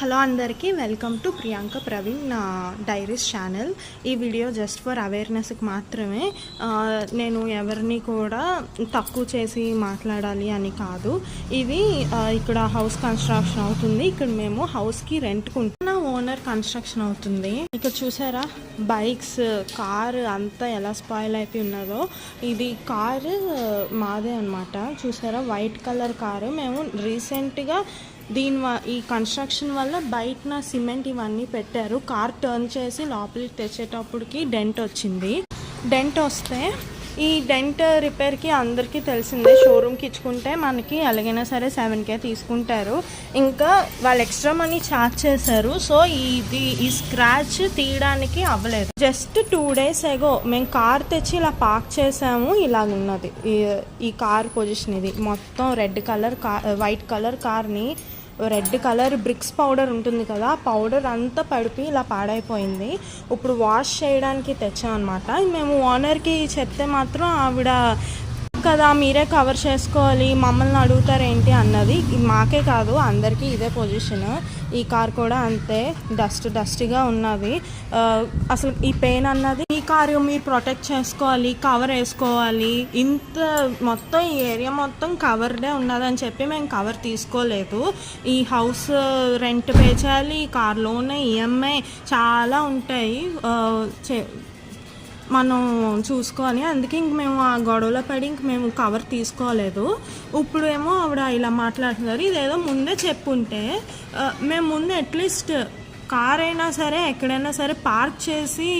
Hello అందరికీ welcome to Priyanka Praveen నా diaries channel. ఈ వీడియో జస్ట్ ఫర్ అవేర్నెస్కి మాత్రమే. నేను ఎవరిని కూడా తక్కువ చేసి మాట్లాడాలి అని కాదు. ఇది ఇక్కడ హౌస్ కన్స్ట్రక్షన్ అవుతుంది. ఇక్కడ మేము హౌస్కి రెంట్కుంటున్న ఓనర్ కన్స్ట్రక్షన్ అవుతుంది. ఇక్కడ చూసారా బైక్స్, కారు అంతా ఎలా స్పాయిల్ అయిపోయి ఉన్నదో. ఇది కారు మాదే అనమాట. చూసారా వైట్ కలర్ కారు. మేము రీసెంట్గా ఈ కన్స్ట్రక్షన్ వల్ల బయట సిమెంట్ ఇవన్నీ పెట్టారు. కార్ టర్న్ చేసి లోపలికి తెచ్చేటప్పటికి డెంట్ వచ్చింది. డెంట్ వస్తే ఈ డెంట్ రిపేర్కి అందరికీ తెలిసిందే, షోరూమ్కి ఇచ్చుకుంటే మనకి ఎలాగైనా సరే 7K తీసుకుంటారు. ఇంకా వాళ్ళు ఎక్స్ట్రా మనీ ఛార్జ్ చేశారు. సో ఈ స్క్రాచ్ తీయడానికి అవ్వలేదు. జస్ట్ 2 days ఎగో మేము కార్ తెచ్చి ఇలా పార్క్ చేసాము. ఇలాగున్నది ఈ కార్ పొజిషన్. ఇది మొత్తం రెడ్ కలర్ వైట్ కలర్ కార్ని రెడ్ కలర్ బ్రిక్స్ పౌడర్ ఉంటుంది కదా, పౌడర్ అంతా పడిపి ఇలా పాడైపోయింది. ఇప్పుడు వాష్ చేయడానికి తెచ్చామన్నమాట. మేము ఓనర్కి చెప్తే మాత్రం ఆవిడ కదా మీరే కవర్ చేసుకోవాలి, మమ్మల్ని అడుగుతారేంటి అన్నది. మాకే కాదు అందరికీ ఇదే పొజిషన్. ఈ కార్ కూడా అంతే డస్ట్గా ఉన్నది. అసలు ఈ పెయిన్ అన్నది ఈ కారు మీరు ప్రొటెక్ట్ చేసుకోవాలి, కవర్ వేసుకోవాలి. ఇంత మొత్తం ఈ ఏరియా మొత్తం కవర్డే ఉన్నదని చెప్పి మేము కవర్ తీసుకోలేదు. ఈ హౌస్ రెంట్ పే చేయాలి, కార్ లోన్, ఈఎంఐ చాలా ఉంటాయి మనం చూసుకొని. అందుకే ఇంక మేము ఆ గొడవలో పడి ఇంక మేము కవర్ తీసుకోలేదు. ఇప్పుడు ఏమో ఆవిడ ఇలా మాట్లాడుతున్నారు. ఇదేదో ముందే చెప్పుంటే మేము ముందు అట్లీస్ట్ కార్ అయినా సరే ఎక్కడైనా సరే పార్క్ చేసి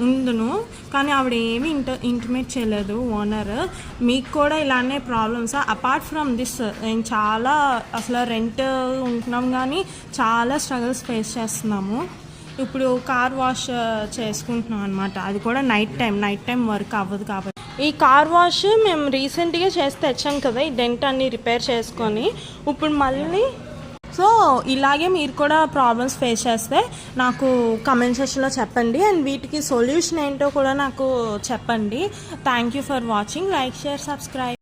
ఉండును. కానీ ఆవిడ ఏమీ ఇంటిమేట్ చేయలేదు ఓనర్. మీకు కూడా ఇలానే ప్రాబ్లమ్స్ అపార్ట్ ఫ్రమ్ దిస్ నేను చాలా అసలు రెంట్ ఉంటున్నాం కానీ చాలా స్ట్రగుల్స్ ఫేస్ చేస్తున్నాము. ఇప్పుడు కార్ వాష్ చేసుకుంటున్నాం అనమాట. అది కూడా నైట్ టైం వర్క్ అవ్వదు కాబట్టి. ఈ కార్ వాష్ మేము రీసెంట్గా చేసి తెచ్చాం కదా, ఈ డెంట్ అన్ని రిపేర్ చేసుకొని. ఇప్పుడు మళ్ళీ సో ఇలాగే మీరు కూడా ప్రాబ్లమ్స్ ఫేస్ చేస్తే నాకు కమెంట్ సెక్షన్లో చెప్పండి. అండ్ వీటికి సొల్యూషన్ ఏంటో కూడా నాకు చెప్పండి. Thank you for watching. Like, share, subscribe.